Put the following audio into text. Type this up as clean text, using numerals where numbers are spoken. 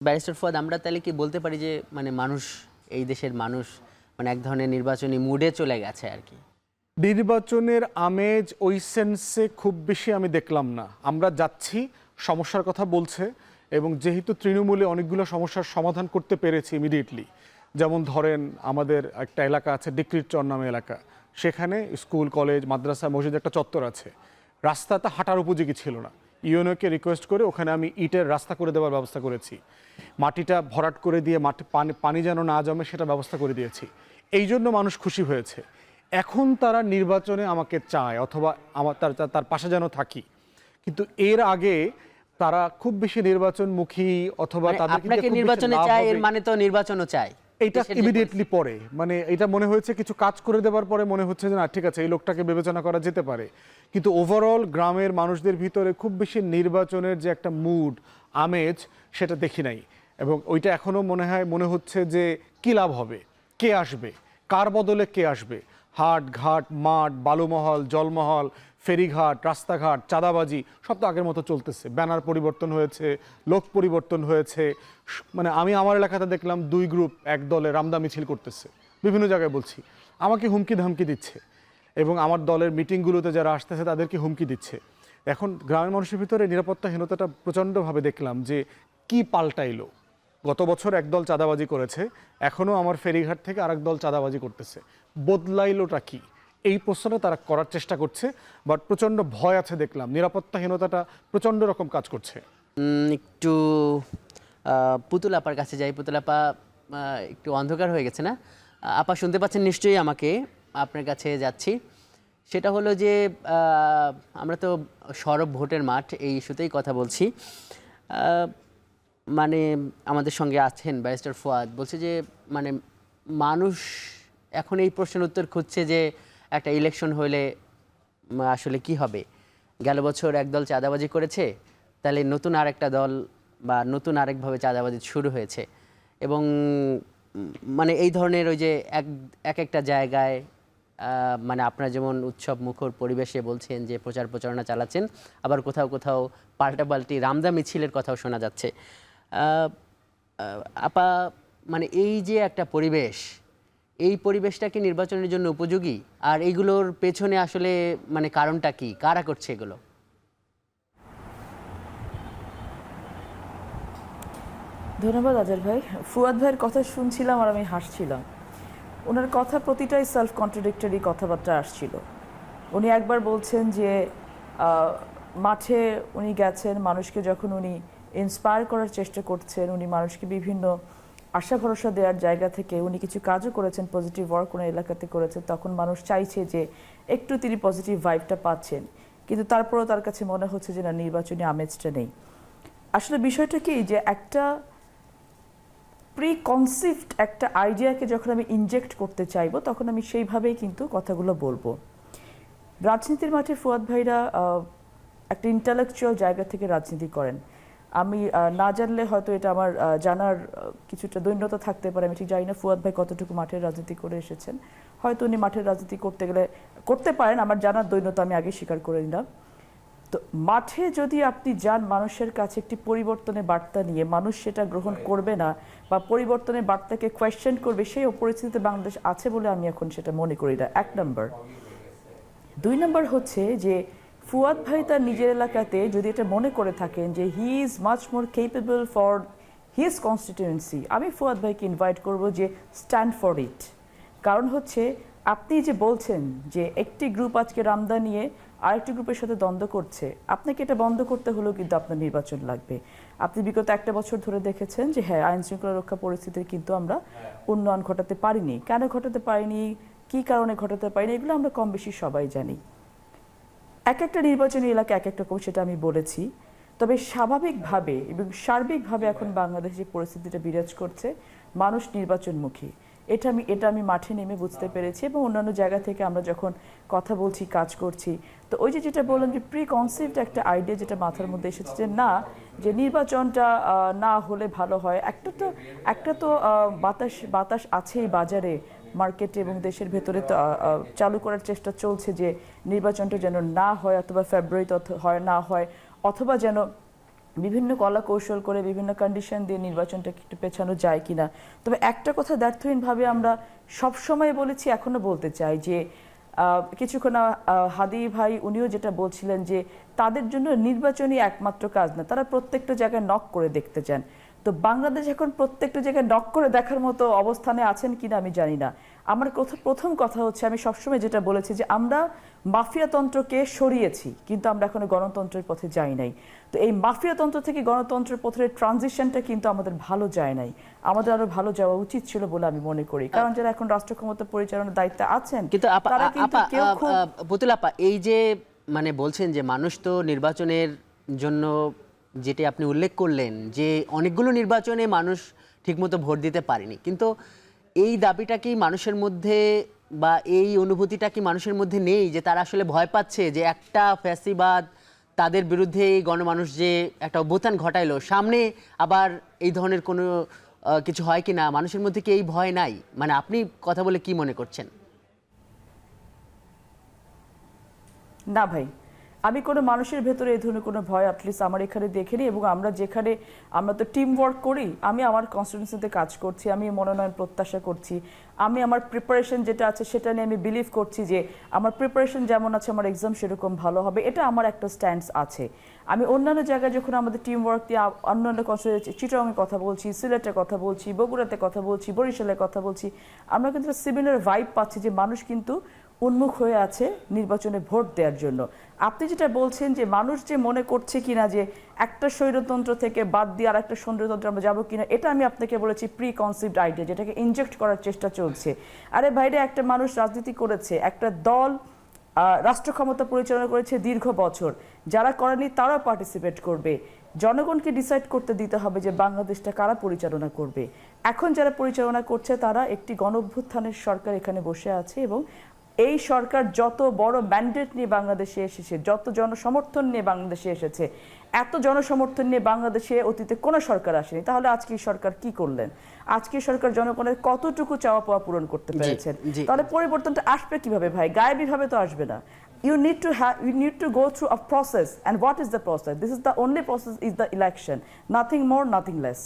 Barrister Fuad, আমরা তাহলে কি বলতে পারি যে মানে মানুষ, এই দেশের মানুষ মানে এক ধরনের নির্বাচনী মুডে চলে গেছে আর কি? নির্বাচনের আমেজ ওই সেন্সে খুব বেশি আমি দেখলাম না। আমরা যাচ্ছি, সমস্যার কথা বলছে, এবং যেহেতু তৃণমূলে অনেকগুলো সমস্যার সমাধান করতে পেরেছে ইমিডিয়েটলি, যেমন ধরেন আমাদের একটা এলাকা আছে ডিক্রির চর নামে এলাকা, সেখানে স্কুল কলেজ মাদ্রাসা মসজিদ একটা চত্বর আছে, রাস্তাটা হাঁটার উপযোগী ছিল না। ইউএনওকে রিকোয়েস্ট করে ওখানে আমি ইটের রাস্তা করে দেওয়ার ব্যবস্থা করেছি, মাটিটা ভরাট করে দিয়ে পানি যেন না জমে সেটা ব্যবস্থা করে দিয়েছি। এই জন্য মানুষ খুশি হয়েছে। এখন তারা নির্বাচনে আমাকে চায় অথবা আমার তার পাশে যেন থাকি, কিন্তু এর আগে তারা খুব বেশি নির্বাচনমুখী অথবা মানে তাদের আপনাকে নির্বাচনে চায়, এর মানে তো নির্বাচনও চায়। এইটা ইমিডিয়েটলি পরে, মানে এটা মনে হয়েছে কিছু কাজ করে দেওয়ার পরে মনে হচ্ছে যে না ঠিক আছে এই লোকটাকে বিবেচনা করা যেতে পারে, কিন্তু ওভারঅল গ্রামের মানুষদের ভিতরে খুব বেশি নির্বাচনের যে একটা মুড আমেজ সেটা দেখি নাই। এবং ওইটা এখনো মনে হচ্ছে যে কী লাভ হবে, কে আসবে, কার বদলে কে আসবে। হাট ঘাট মাঠ বালুমহল জলমহল ফেরিঘাট রাস্তাঘাট চাঁদাবাজি সব তো আগের মতো চলতেছে। ব্যানার পরিবর্তন হয়েছে, লোক পরিবর্তন হয়েছে। মানে আমি আমার এলাকাতে দেখলাম 2 গ্রুপ এক দলে রামদা মিছিল করতেছে, বিভিন্ন জায়গায় বলছি, আমাকে হুমকি ধামকি দিচ্ছে, এবং আমার দলের মিটিংগুলোতে যারা আসতেছে তাদেরকে হুমকি দিচ্ছে। এখন গ্রামের মানুষের ভিতরে নিরাপত্তাহীনতাটা প্রচণ্ডভাবে দেখলাম যে কি পাল্টাইলো। গত বছর একদল চাঁদাবাজি করেছে, এখনও আমার ফেরিঘাট থেকে আরেক দল চাঁদাবাজি করতেছে, বদলাইলোটা কি? এই প্রশ্নটা তারা করার চেষ্টা করছে, বাট প্রচণ্ড ভয় আছে দেখলাম, নিরাপত্তাহীনতাটা প্রচণ্ড রকম কাজ করছে। একটু পুতুল আপার কাছে যাই। পুতুল আপা, একটু অন্ধকার হয়ে গেছে না? আপা শুনতে পাচ্ছেন নিশ্চয়ই আমাকে? আপনার কাছে যাচ্ছি। সেটা হলো যে আমরা তো সরব ভোটের মাঠ, এই ইস্যুতেই কথা বলছি। মানে আমাদের সঙ্গে আছেন ব্যারিস্টার ফুয়াদ, বলছে যে মানে মানুষ এখন এই প্রশ্নের উত্তর খুঁজছে যে একটা ইলেকশন হলে আসলে কি হবে। গেল বছর একদল চাঁদাবাজি করেছে, তাহলে নতুন আরেকটা দল বা নতুন আরেকভাবে চাঁদাবাজি শুরু হয়েছে। এবং মানে এই ধরনের ওই যে এক একটা জায়গায় মানে আপনারা যেমন উৎসব মুখর পরিবেশে বলছেন যে প্রচার প্রচারণা চালাচ্ছেন, আবার কোথাও কোথাও পাল্টাপাল্টি রামদা মিছিলের কথাও শোনা যাচ্ছে। আপা, মানে এই যে একটা পরিবেশ, এই পরিবেশটা কি নির্বাচনের জন্য উপযোগী? আর এইগুলোর পেছনে আসলে মানে কারণটা কি, কারা করছে এগুলো? ধন্যবাদ আজার ভাই। ফুয়াদ ভাইয়ের কথা শুনছিলাম আর আমি হাসছিলাম। ওনার কথা প্রতিটাই সেলফ কন্ট্রাডিক্টরি কথাবার্তা আসছিল। উনি একবার বলছেন যে মাঠে উনি গেছেন, মানুষকে যখন উনি ইন্সপায়ার করার চেষ্টা করছেন, উনি মানুষকে বিভিন্ন আশা ভরসা দেওয়ার জায়গা থেকে উনি কিছু কাজও করেছেন, পজিটিভ ওয়ার্ক ওনার এলাকাতে করেছেন, তখন মানুষ চাইছে যে একটু তিনি পজিটিভ ভাইবটা পাচ্ছেন, কিন্তু তারপরেও তার কাছে মনে হচ্ছে যে না, নির্বাচনী আমেজটা নেই। আসলে বিষয়টা কি যে একটা প্রিকনসিভড একটা আইডিয়াকে যখন আমি ইনজেক্ট করতে চাইবো তখন আমি সেইভাবেই কিন্তু কথাগুলো বলবো। রাজনীতির মাঠে ফুয়াদ ভাইরা একটা ইন্টালেকচুয়াল জায়গা থেকে রাজনীতি করেন। আমি না জানলে হয়তো এটা আমার জানার কিছুটা দৈন্যতা থাকতে পারে, আমি ঠিক জানি না ফুয়াদ ভাই কতটুকু মাঠের রাজনীতি করে এসেছেন। হয়তো উনি মাঠের রাজনীতি করতে গেলে করতে পারেন, আমার জানার দৈন্যতা আমি আগে স্বীকার করে নিলাম। তো মাঠে যদি আপনি যান মানুষের কাছে একটি পরিবর্তনের বার্তা নিয়ে, মানুষ সেটা গ্রহণ করবে না বা পরিবর্তনের বার্তাকে কোয়েশ্চেন করবে, সেই পরিস্থিতিতে বাংলাদেশ আছে বলে আমি এখন সেটা মনে করি না। 1 নম্বর। 2 নম্বর হচ্ছে যে ফুয়াদ ভাই তার নিজের এলাকাতে যদি এটা মনে করে থাকেন যে he is much more capable for his constituency, আমি ফুয়াদ ভাইকে ইনভাইট করব যে স্ট্যান্ড ফর ইট। কারণ হচ্ছে আপনি যে বলছেন যে একটি গ্রুপ আজকে রামদা নিয়ে আরেকটি গ্রুপের সাথে দ্বন্দ্ব করছে, আপনাকে এটা বন্ধ করতে হলেও কিন্তু আপনার নির্বাচন লাগবে। আপনি বিগত 1 বছর ধরে দেখেছেন যে হ্যাঁ, আইন শৃঙ্খলা রক্ষা পরিস্থিতির কিন্তু আমরা উন্নয়ন ঘটাতে পারিনি। কেন ঘটাতে পারিনি, কী কারণে ঘটাতে পারিনি, এগুলো আমরা কম বেশি সবাই জানি। এক একটা নির্বাচনী এলাকা এক একটা রকম, সেটা আমি বলেছি। তবে স্বাভাবিকভাবে এবং সার্বিকভাবে এখন বাংলাদেশে পরিস্থিতিটা বিরাজ করছে, মানুষ নির্বাচনমুখী। এটা আমি মাঠে নেমে বুঝতে পেরেছি, এবং অন্যান্য জায়গা থেকে আমরা যখন কথা বলছি, কাজ করছি। তো ওই যেটা বললাম যে প্রি কনসেপ্ট একটা আইডিয়া যেটা মাথার মধ্যে এসেছে যে না, যে নির্বাচনটা না হলে ভালো হয়। একটা তো বাতাস আছেই বাজারে, মার্কেটে এবং দেশের ভেতরে তো চালু করার চেষ্টা চলছে যে নির্বাচনটা যেন না হয়, অথবা ফেব্রুয়ারিতে হয় না হয়, অথবা যেন বিভিন্ন কলা কৌশল করে বিভিন্ন কন্ডিশন দিয়ে নির্বাচনটাকে একটু পেছানো যায় কিনা। তবে একটা কথা দ্ব্যর্থহীনভাবে আমরা সবসময় বলেছি, এখনো বলতে চাই যে কিছুক্ষণ হাদি ভাই উনিও যেটা বলছিলেন যে তাদের জন্য নির্বাচনই একমাত্র কাজ না, তারা প্রত্যেকটা জায়গায় নক করে দেখতে চান। তো বাংলাদেশ এখন প্রত্যেকটা জায়গায় নক করে দেখার মতো অবস্থানে আছেন কিনা আমি জানি না। আমার প্রথম কথা হচ্ছে, আমি সবসময় যেটা বলেছি যে আমরা মাফিয়াতন্ত্রকে সরিয়েছি, কিন্তু আমরা এখনো গণতন্ত্রের পথে যাই নাই। তো এই মাফিয়াতন্ত্র থেকে গণতন্ত্রের পথের ট্রানজিশনটা কিন্তু আমাদের ভালো যায় নাই, আমাদের আরো ভালো যাওয়া উচিত ছিল বলে আমি মনে করি। কারণ যারা এখন রাষ্ট্র ক্ষমতা পরিচালনার দায়িত্বে আছেন কিন্তু তারা কিন্তু কেউ খুব পুতুল আপা, এই যে মানে বলছেন যে মানুষ তো নির্বাচনের জন্য, যেটি আপনি উল্লেখ করলেন যে অনেকগুলো নির্বাচনে মানুষ ঠিকমতো ভোট দিতে পারেনি, কিন্তু এই দাবিটা কি মানুষের মধ্যে বা এই অনুভূতিটা কি মানুষের মধ্যে নেই যে তারা আসলে ভয় পাচ্ছে যে একটা ফ্যাসিবাদ তাদের বিরুদ্ধে এই গণমানুষ যে একটা অভ্যুত্থান ঘটাইলো, সামনে আবার এই ধরনের কোনো কিছু হয় কি না? মানুষের মধ্যে কি এই ভয় নাই? মানে আপনি কথা বলে কি মনে করছেন? না ভাই, আমি কোনো মানুষের ভেতরে এই ধরনের কোনো ভয় অ্যাটলিস্ট আমার এখানে দেখিনি। এবং আমরা তো টিম ওয়ার্ক করি, আমি আমার কনস্টিটিউয়েন্সিতে কাজ করছি, আমি মনোনয়ন প্রত্যাশা করছি, আমি আমার প্রিপারেশন যেটা আছে সেটা নিয়ে আমি বিলিভ করছি যে আমার প্রিপারেশন যেমন আছে আমার এক্সাম সেরকম ভালো হবে, এটা আমার একটা স্ট্যান্স আছে। আমি অন্যান্য জায়গায় যখন আমাদের টিম ওয়ার্ক দিয়ে অন্যান্য কনস্টিটিউয়েন্সি, চিটাগংয়ে কথা বলছি, সিলেটে কথা বলছি, বগুড়াতে কথা বলছি, বরিশালে কথা বলছি, আমরা কিন্তু সিমিলার ভাইব পাচ্ছি যে মানুষ কিন্তু উন্মুখ হয়ে আছে নির্বাচনে ভোট দেওয়ার জন্য। আপনি যেটা বলছেন যে মানুষ যে মনে করছে কিনা যে একটা স্বৈরতন্ত্র থেকে বাদ দিয়ে আর একটা স্বৈরতন্ত্রে আমরা যাবো কিনা, এটা আমি আপনাকে বলেছি প্রি কনসিভড আইডিয়া, যেটাকে ইনজেক্ট করার চেষ্টা চলছে। আরে ভাইরে, একটা মানুষ রাজনীতি করেছে, একটা দল রাষ্ট্র ক্ষমতা পরিচালনা করেছে দীর্ঘ বছর, যারা করেনি তারাও পার্টিসিপেট করবে। জনগণকে ডিসাইড করতে দিতে হবে যে বাংলাদেশটা কারা পরিচালনা করবে। এখন যারা পরিচালনা করছে তারা একটি গণঅভ্যুত্থানের সরকার এখানে বসে আছে, এবং এই সরকার যত বড় ম্যান্ডেট নিয়ে বাংলাদেশে এসেছে, যত জনসমর্থন নিয়ে বাংলাদেশে এসেছে, এত জনসমর্থন নিয়ে বাংলাদেশে অতীতে কোনো সরকার আসেনি। তাহলে আজকে সরকার কি করলেন? আজকে সরকার জনগণের কতটুকু চাওয়া পাওয়া পূরণ করতে পেরেছেন? তাহলে পরিবর্তনটা আসবে কিভাবে ভাই? গায়েবী ভাবে তো আসবে না। You need to go through a process, and what is the process? This is the only process, is the election, nothing more, nothing less.